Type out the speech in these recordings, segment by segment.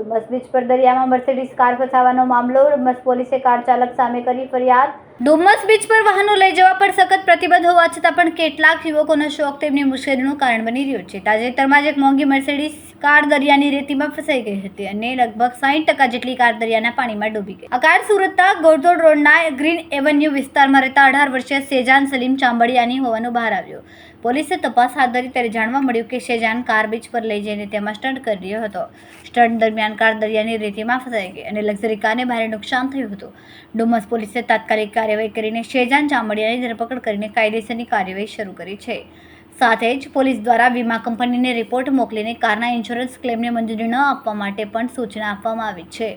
Dumas beach પર દરિયામાં Mercedes car ફસાવાનો મામલો. ડુમસ પોલીસે કાર ચાલક સામે કરી ફરિયાદ. ડુમસ બીચ પર વાહનો લઈ જવા પર સખત પ્રતિબંધ હોવા છતાં પણ કેટલાક યુવકોનો શોખ તેમની મુશ્કેલીનું કારણ બની રહ્યો છે. તાજેતરમાં જ એક મોંઘી મર્સિડીઝ કાર દરિયાની રેતીમાં ફસાઈ ગઈ હતી અને લગભગ 60% જેટલી કાર દરિયાના પાણીમાં ડૂબી ગઈ. આ કાર સુરતના ગોરધોડ રોડના ગ્રીન એવન્યુ વિસ્તારમાં રહેતા 18 વર્ષીય શેજાન સલીમ ચાંબડિયાની હોવાનું બહાર આવ્યું. પોલીસે તપાસ હાથ ધરી ત્યારે જાણવા મળ્યું કે શેજાન કાર બીચ પર લઈ જઈને તેમાં સ્ટન્ટ કરી રહ્યો હતો. સ્ટન્ટ દરમિયાન કાર દરિયાની રેતીમાં ફસાઈ ગઈ અને લક્ઝરી કારને ભારે નુકસાન થયું હતું. ડુમસ પોલીસે તાત્કાલિક કાર્યવાહી કરીને શેજાન ચાંબડિયાની ધરપકડ કરીને કાયદેસરની કાર્યવાહી શરૂ કરી છે. સાથે જ પોલીસ દ્વારા વીમા કંપનીને રિપોર્ટ મોકલીને કારના ઇન્સ્યોરન્સ ક્લેમને મંજૂરી ન આપવા માટે પણ સૂચના આપવામાં આવી છે.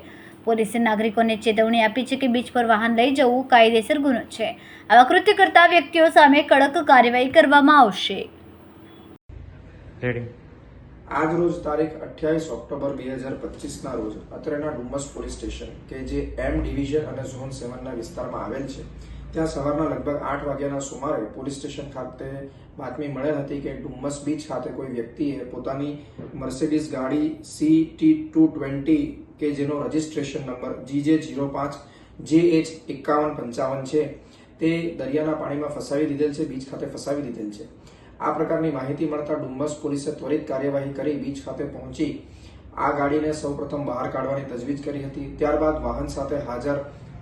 પોલીસે નાગરિકોને ચેતવણી આપી છે કે બીચ પર વાહન લઈ જવું કાયદેસર ગુનો છે. આવા કૃત્ય કરતા વ્યક્તિઓ સામે કડક કાર્યવાહી કરવામાં આવશે. આજ રોજ તારીખ 28 ઓક્ટોબર 2025ના રોજ અત્રેના ડુમસ પોલીસ સ્ટેશન કે જે એમ ડિવિઝન અને ઝોન 7ના વિસ્તારમાં આવેલ છે, ત્યાં સવારના લગભગ 8 વાગ્યાના સુમારે પોલીસ સ્ટેશન ખાતે બાતમી મળેલ હતી કે ડુમસ બીચ ખાતે કોઈ વ્યક્તિએ પોતાની મર્સિડીઝ ગાડી CT220 કે જેનો રજિસ્ટ્રેશન નંબર GJ05JH5155 છે તે દરિયાના પાણીમાં ફસાવી દીધેલ છે, બીચ ખાતે ફસાવી દીધેલ છે. આ પ્રકારની માહિતી મળતા ડુમસ પોલીસે ત્વરિત કાર્યવાહી કરી બીચ ખાતે પહોંચી આ ગાડીને સૌપ્રથમ બહાર કાઢવાની તજવીજ કરી હતી. ત્યારબાદ વાહન સાથે હાજર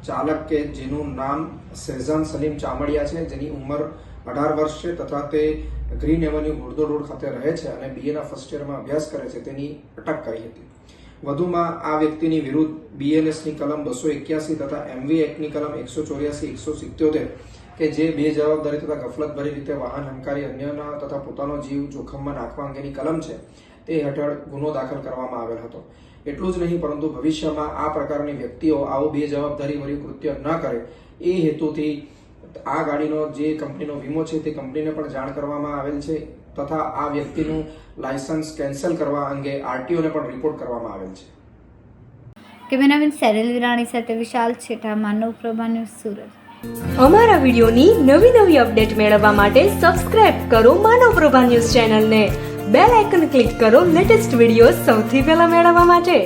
ચાલક કે જેનું નામ શેજાન સલીમ ચામડિયા છે, જેની ઉંમર 18 વર્ષ છે તથા તે ગ્રીન એવન્યુ ગોરધોડ રોડ ખાતે રહે છે અને BA ફર્સ્ટ યરમાં અભ્યાસ કરે છે, તેની અટક કરી હતી. વધુમાં આ વ્યક્તિની વિરુદ્ધ BNSની કલમ 281 તથા MV એક્ટની કલમ 184-177 કે જે બેજવાબદારી તથા ગફલતભરી રીતે વાહન હંકારી અન્યના તથા પોતાનો જીવ જોખમમાં નાખવા અંગેની કલમ છે તે હેઠળ ગુનો દાખલ કરવામાં આવેલ હતો. એટલું જ નહીં પરંતુ ભવિષ્યમાં આ પ્રકારની વ્યક્તિઓ આવું બેજવાબદારીભર્યું કૃત્ય ન કરે એ હેતુથી આ ગાડીનો જે કંપનીનો વીમો છે તે કંપનીને પણ જાણ કરવામાં આવેલ છે તથા આ વ્યક્તિનું લાયસન્સ કેન્સલ કરવા અંગે RTOને પણ રિપોર્ટ કરવામાં આવેલ છે. કેમેરામેન સેરેલ વિરાણી સાથે વિશાલ છેઠા, માનવ પ્રભા ન્યૂઝ, સુરત. અમારા વિડીયોની નવી અપડેટ મેળવવા માટે સબસ્ક્રાઇબ કરો માનવ પ્રભા ન્યૂઝ ચેનલને. બેલ આઇકન ક્લિક કરો લેટેસ્ટ વિડીયો સૌથી પહેલા મેળવવા માટે.